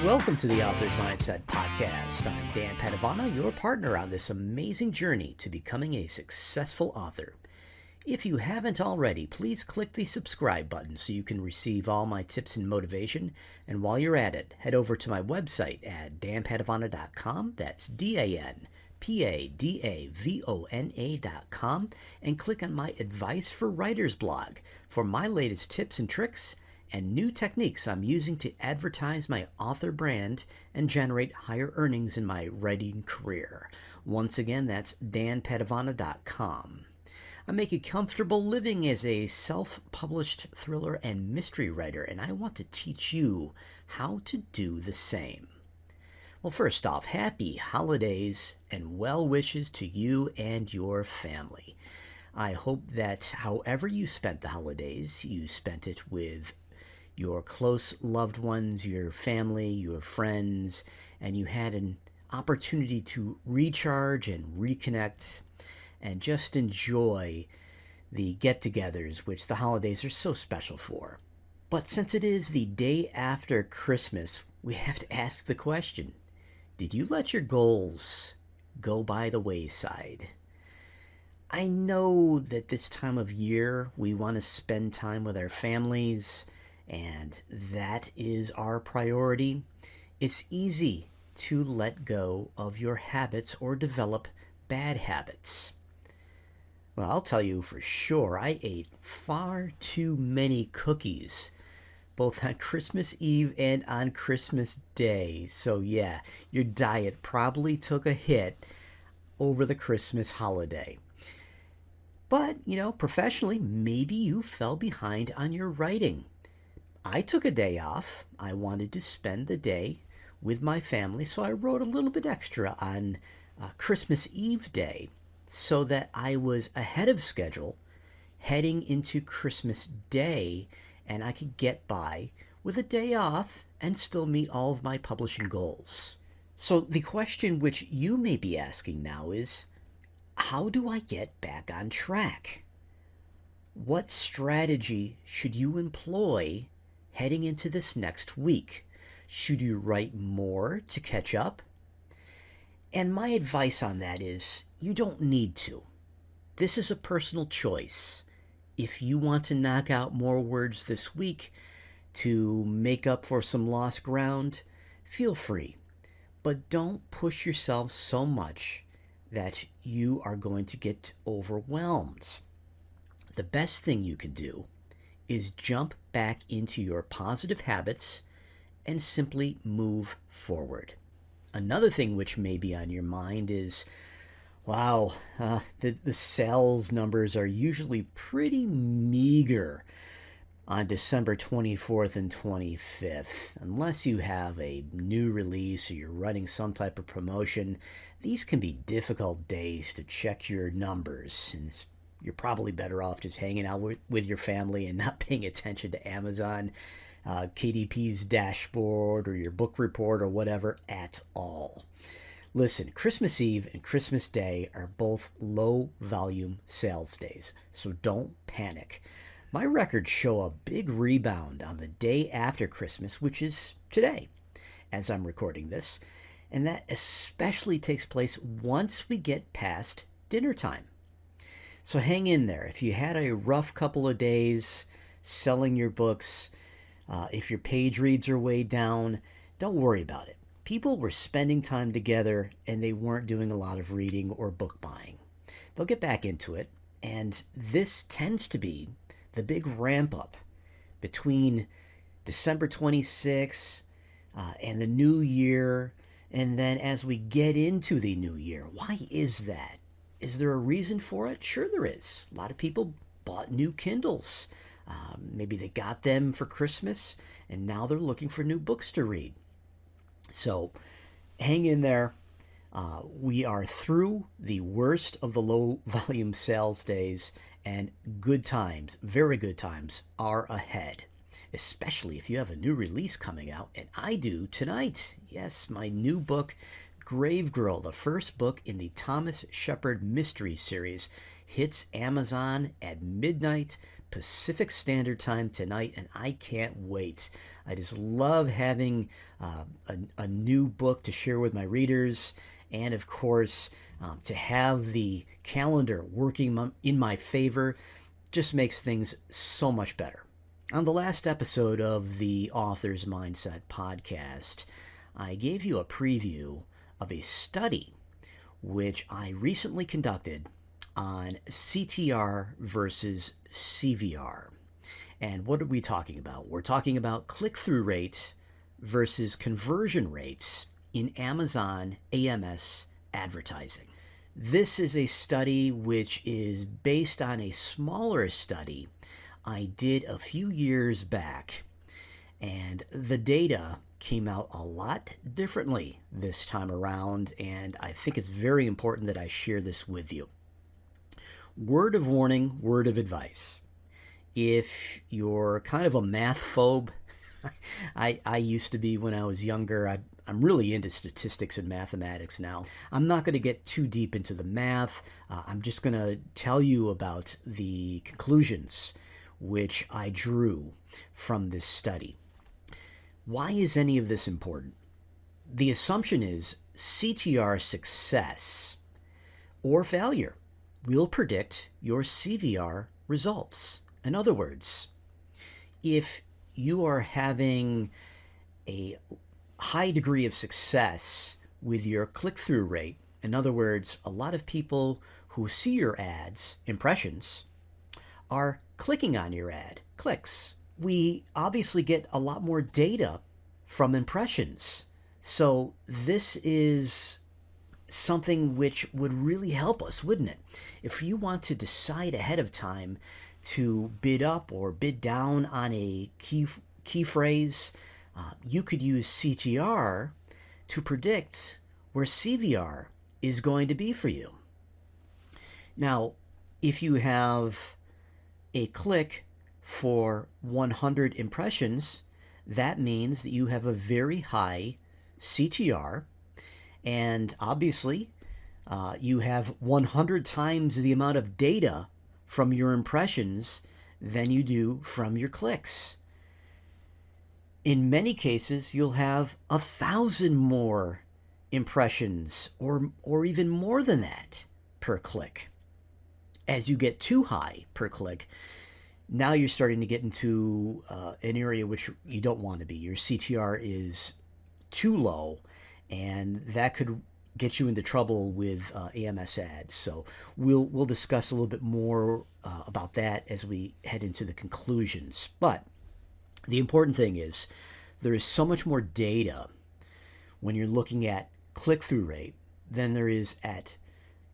Welcome to the Author's Mindset Podcast. I'm Dan Padavana, your partner on this amazing journey to becoming a successful author. If you haven't already, please click the subscribe button so you can receive all my tips and motivation. And while you're at it, head over to my website at danpadavana.com. That's DANPADAVONA.com, and click on my Advice for Writers blog for my latest tips and tricks and new techniques I'm using to advertise my author brand and generate higher earnings in my writing career. Once again, that's danpadavana.com. I make a comfortable living as a self-published thriller and mystery writer, and I want to teach you how to do the same. Well, first off, happy holidays and well wishes to you and your family. I hope that however you spent the holidays, you spent it with your close loved ones, your family, your friends, and you had an opportunity to recharge and reconnect and just enjoy the get-togethers, which the holidays are so special for. But since it is the day after Christmas, we have to ask the question, did you let your goals go by the wayside? I know that this time of year we want to spend time with our families, and that is our priority. It's easy to let go of your habits or develop bad habits. Well, I'll tell you for sure, I ate far too many cookies, both on Christmas Eve and on Christmas Day. So yeah, your diet probably took a hit over the Christmas holiday. But, professionally, maybe you fell behind on your writing. I took a day off. I wanted to spend the day with my family, so I wrote a little bit extra on Christmas Eve day so that I was ahead of schedule heading into Christmas Day, and I could get by with a day off and still meet all of my publishing goals. So the question which you may be asking now is, how do I get back on track? What strategy should you employ heading into this next week? Should you write more to catch up? And my advice on that is, you don't need to. This is a personal choice. If you want to knock out more words this week to make up for some lost ground, feel free. But don't push yourself so much that you are going to get overwhelmed. The best thing you can do is jump back into your positive habits and simply move forward. Another thing which may be on your mind is, wow, the sales numbers are usually pretty meager on December 24th and 25th. Unless you have a new release or you're running some type of promotion, these can be difficult days to check your numbers, and you're probably better off just hanging out with your family and not paying attention to Amazon, KDP's dashboard, or your book report, or whatever at all. Listen, Christmas Eve and Christmas Day are both low-volume sales days, so don't panic. My records show a big rebound on the day after Christmas, which is today, as I'm recording this, and that especially takes place once we get past dinner time. So hang in there. If you had a rough couple of days selling your books, if your page reads are way down, don't worry about it. People were spending time together and they weren't doing a lot of reading or book buying. They'll get back into it, and this tends to be the big ramp up between December 26th and the new year, and then as we get into the new year. Why is that? Is there a reason for it? Sure there is. A lot of people bought new Kindles. Maybe they got them for Christmas, and now they're looking for new books to read. So hang in there. We are through the worst of the low-volume sales days, and good times, very good times, are ahead, especially if you have a new release coming out, and I do tonight. Yes, my new book, Grave Girl, the first book in the Thomas Shepard mystery series, hits Amazon at midnight Pacific Standard Time tonight, and I can't wait. I just love having a new book to share with my readers, and of course, to have the calendar working in my favor just makes things so much better. On the last episode of the Author's Mindset podcast, I gave you a preview of a study which I recently conducted on CTR versus CVR. And what are we talking about? We're talking about click-through rate versus conversion rates in Amazon AMS advertising. This is a study which is based on a smaller study I did a few years back, and the data came out a lot differently this time around, and I think it's very important that I share this with you. Word of warning, word of advice. If you're kind of a math phobe, I used to be when I was younger. I'm really into statistics and mathematics now. I'm not going to get too deep into the math. I'm just going to tell you about the conclusions which I drew from this study. Why is any of this important? The assumption is CTR success or failure will predict your CVR results. In other words, if you are having a high degree of success with your click-through rate, in other words, a lot of people who see your ads, impressions, are clicking on your ad, clicks. We obviously get a lot more data from impressions. So this is something which would really help us, wouldn't it? If you want to decide ahead of time to bid up or bid down on a key phrase, you could use CTR to predict where CVR is going to be for you. Now, if you have a click for 100 impressions, that means that you have a very high CTR, and obviously you have 100 times the amount of data from your impressions than you do from your clicks. In many cases, you'll have 1,000 more impressions or even more than that per click. As you get too high per click, now you're starting to get into an area which you don't want to be. Your CTR is too low, and that could get you into trouble with AMS ads. So we'll discuss a little bit more about that as we head into the conclusions. But the important thing is there is so much more data when you're looking at click-through rate than there is at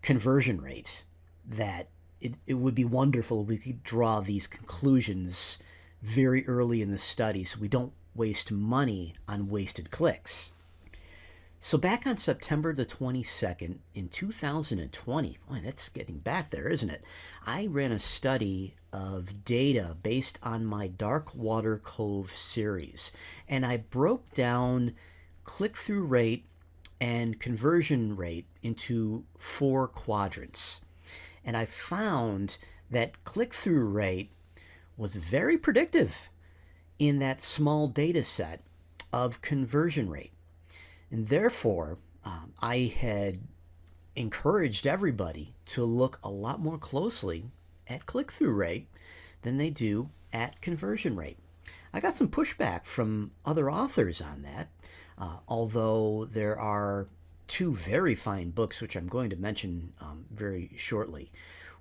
conversion rate that it would be wonderful if we could draw these conclusions very early in the study so we don't waste money on wasted clicks. So back on September the 22nd in 2020, boy, that's getting back there, isn't it? I ran a study of data based on my Dark Water Cove series, and I broke down click-through rate and conversion rate into 4 quadrants. And I found that click-through rate was very predictive in that small data set of conversion rate. And therefore, I had encouraged everybody to look a lot more closely at click-through rate than they do at conversion rate. I got some pushback from other authors on that, although there are 2 very fine books, which I'm going to mention very shortly,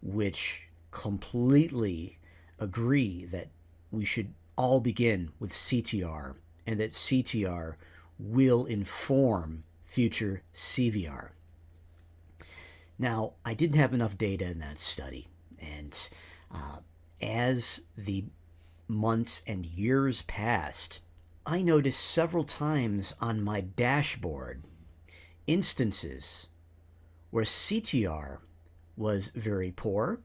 which completely agree that we should all begin with CTR and that CTR will inform future CVR. Now, I didn't have enough data in that study, and as the months and years passed, I noticed several times on my dashboard instances where CTR was very poor,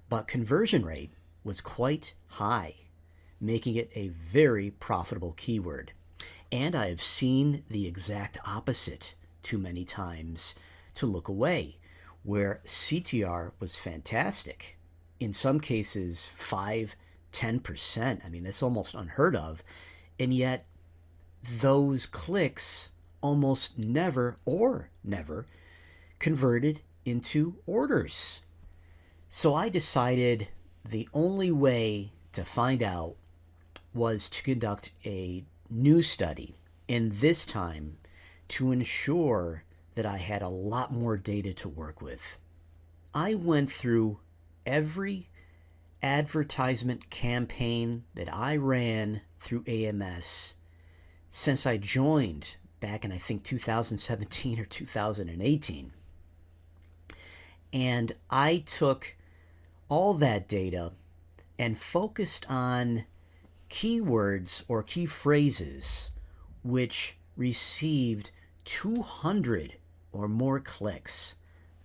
but conversion rate was quite high, making it a very profitable keyword. And I have seen the exact opposite too many times to look away, where CTR was fantastic. In some cases, 5, 10%. I mean, that's almost unheard of. And yet, those clicks almost never or never converted into orders. So I decided the only way to find out was to conduct a new study, and this time to ensure that I had a lot more data to work with. I went through every advertisement campaign that I ran through AMS since I joined back in, I think, 2017 or 2018. And I took all that data and focused on keywords or key phrases which received 200 or more clicks.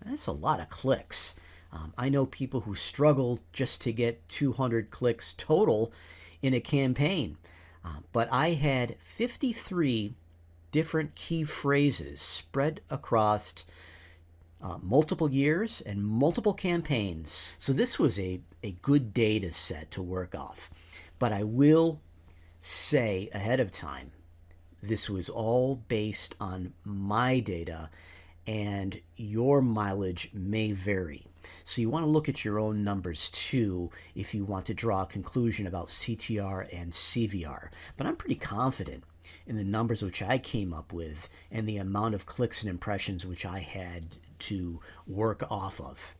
That's a lot of clicks. I know people who struggle just to get 200 clicks total in a campaign. But I had 53 different key phrases spread across multiple years and multiple campaigns. So this was a good data set to work off. But I will say ahead of time, this was all based on my data, and your mileage may vary. So you want to look at your own numbers too if you want to draw a conclusion about CTR and CVR. But I'm pretty confident in the numbers which I came up with and the amount of clicks and impressions which I had to work off of.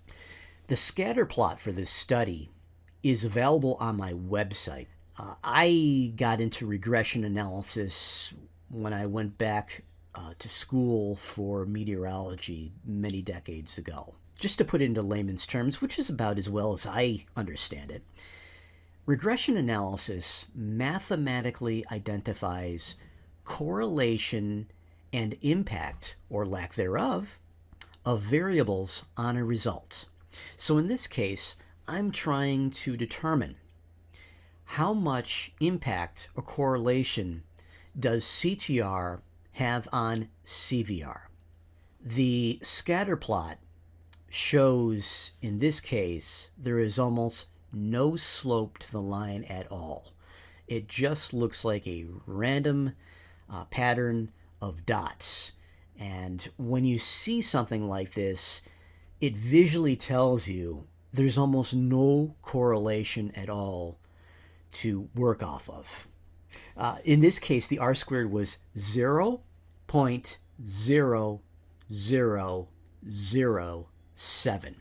The scatter plot for this study is available on my website. I got into regression analysis when I went back to school for meteorology many decades ago. Just to put it into layman's terms, which is about as well as I understand it, regression analysis mathematically identifies correlation and impact, or lack thereof, of variables on a result. So in this case, I'm trying to determine how much impact or correlation does CTR have on CVR. The scatter plot shows, in this case, there is almost no slope to the line at all. It just looks like a random pattern of dots. And when you see something like this, it visually tells you there's almost no correlation at all to work off of. In this case, the R-squared was 0.0007.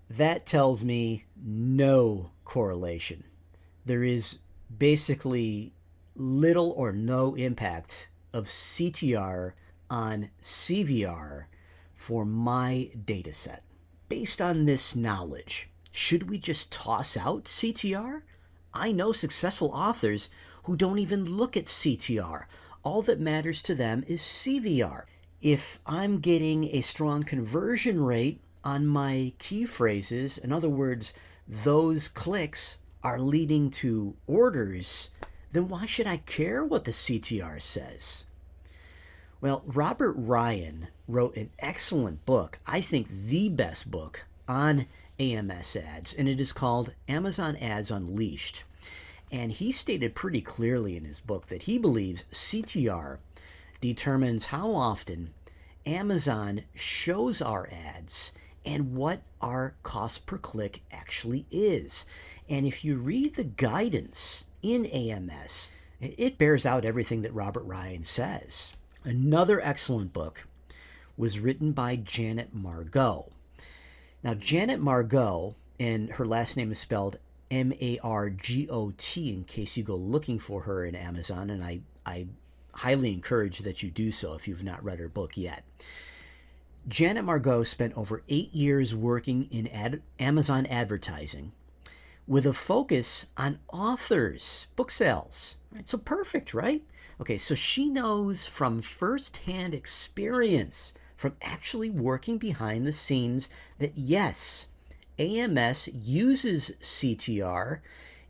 That tells me no correlation. There is basically little or no impact of CTR on CVR for my data set. Based on this knowledge, should we just toss out CTR? I know successful authors who don't even look at CTR. All that matters to them is CVR. If I'm getting a strong conversion rate on my key phrases, in other words, those clicks are leading to orders, then why should I care what the CTR says? Well, Robert Ryan wrote an excellent book, I think the best book on AMS ads, and it is called Amazon Ads Unleashed. And he stated pretty clearly in his book that he believes CTR determines how often Amazon shows our ads and what our cost per click actually is. And if you read the guidance in AMS, it bears out everything that Robert Ryan says. Another excellent book was written by Janet Margot. Now, Janet Margot, and her last name is spelled Margot, in case you go looking for her in Amazon, and I highly encourage that you do so if you've not read her book yet. Janet Margot spent over 8 years working in Amazon advertising with a focus on authors, book sales. Right, so perfect, right? Okay, so she knows from firsthand experience, from actually working behind the scenes, that yes, AMS uses CTR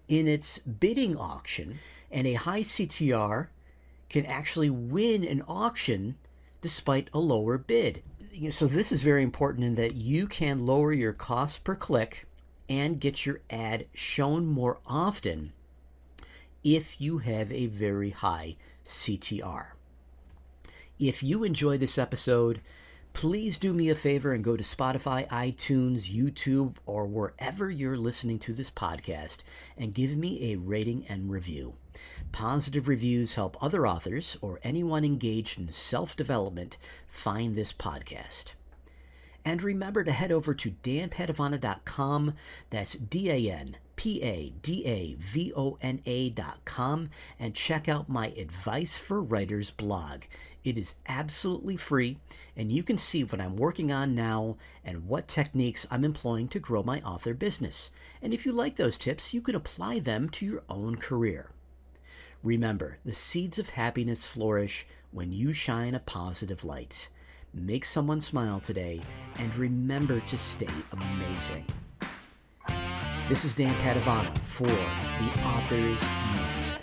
in its bidding auction, and a high CTR can actually win an auction despite a lower bid. So this is very important in that you can lower your cost per click and get your ad shown more often if you have a very high CTR. If you enjoy this episode, please do me a favor and go to Spotify, iTunes, YouTube, or wherever you're listening to this podcast and give me a rating and review. Positive reviews help other authors or anyone engaged in self-development find this podcast. And remember to head over to danpadavona.com. That's DanPadavona.com and check out my Advice for Writers blog. It is absolutely free, and you can see what I'm working on now and what techniques I'm employing to grow my author business. And if you like those tips, you can apply them to your own career. Remember, the seeds of happiness flourish when you shine a positive light. Make someone smile today, and remember to stay amazing. This is Dan Padavona for The Author's Mindset.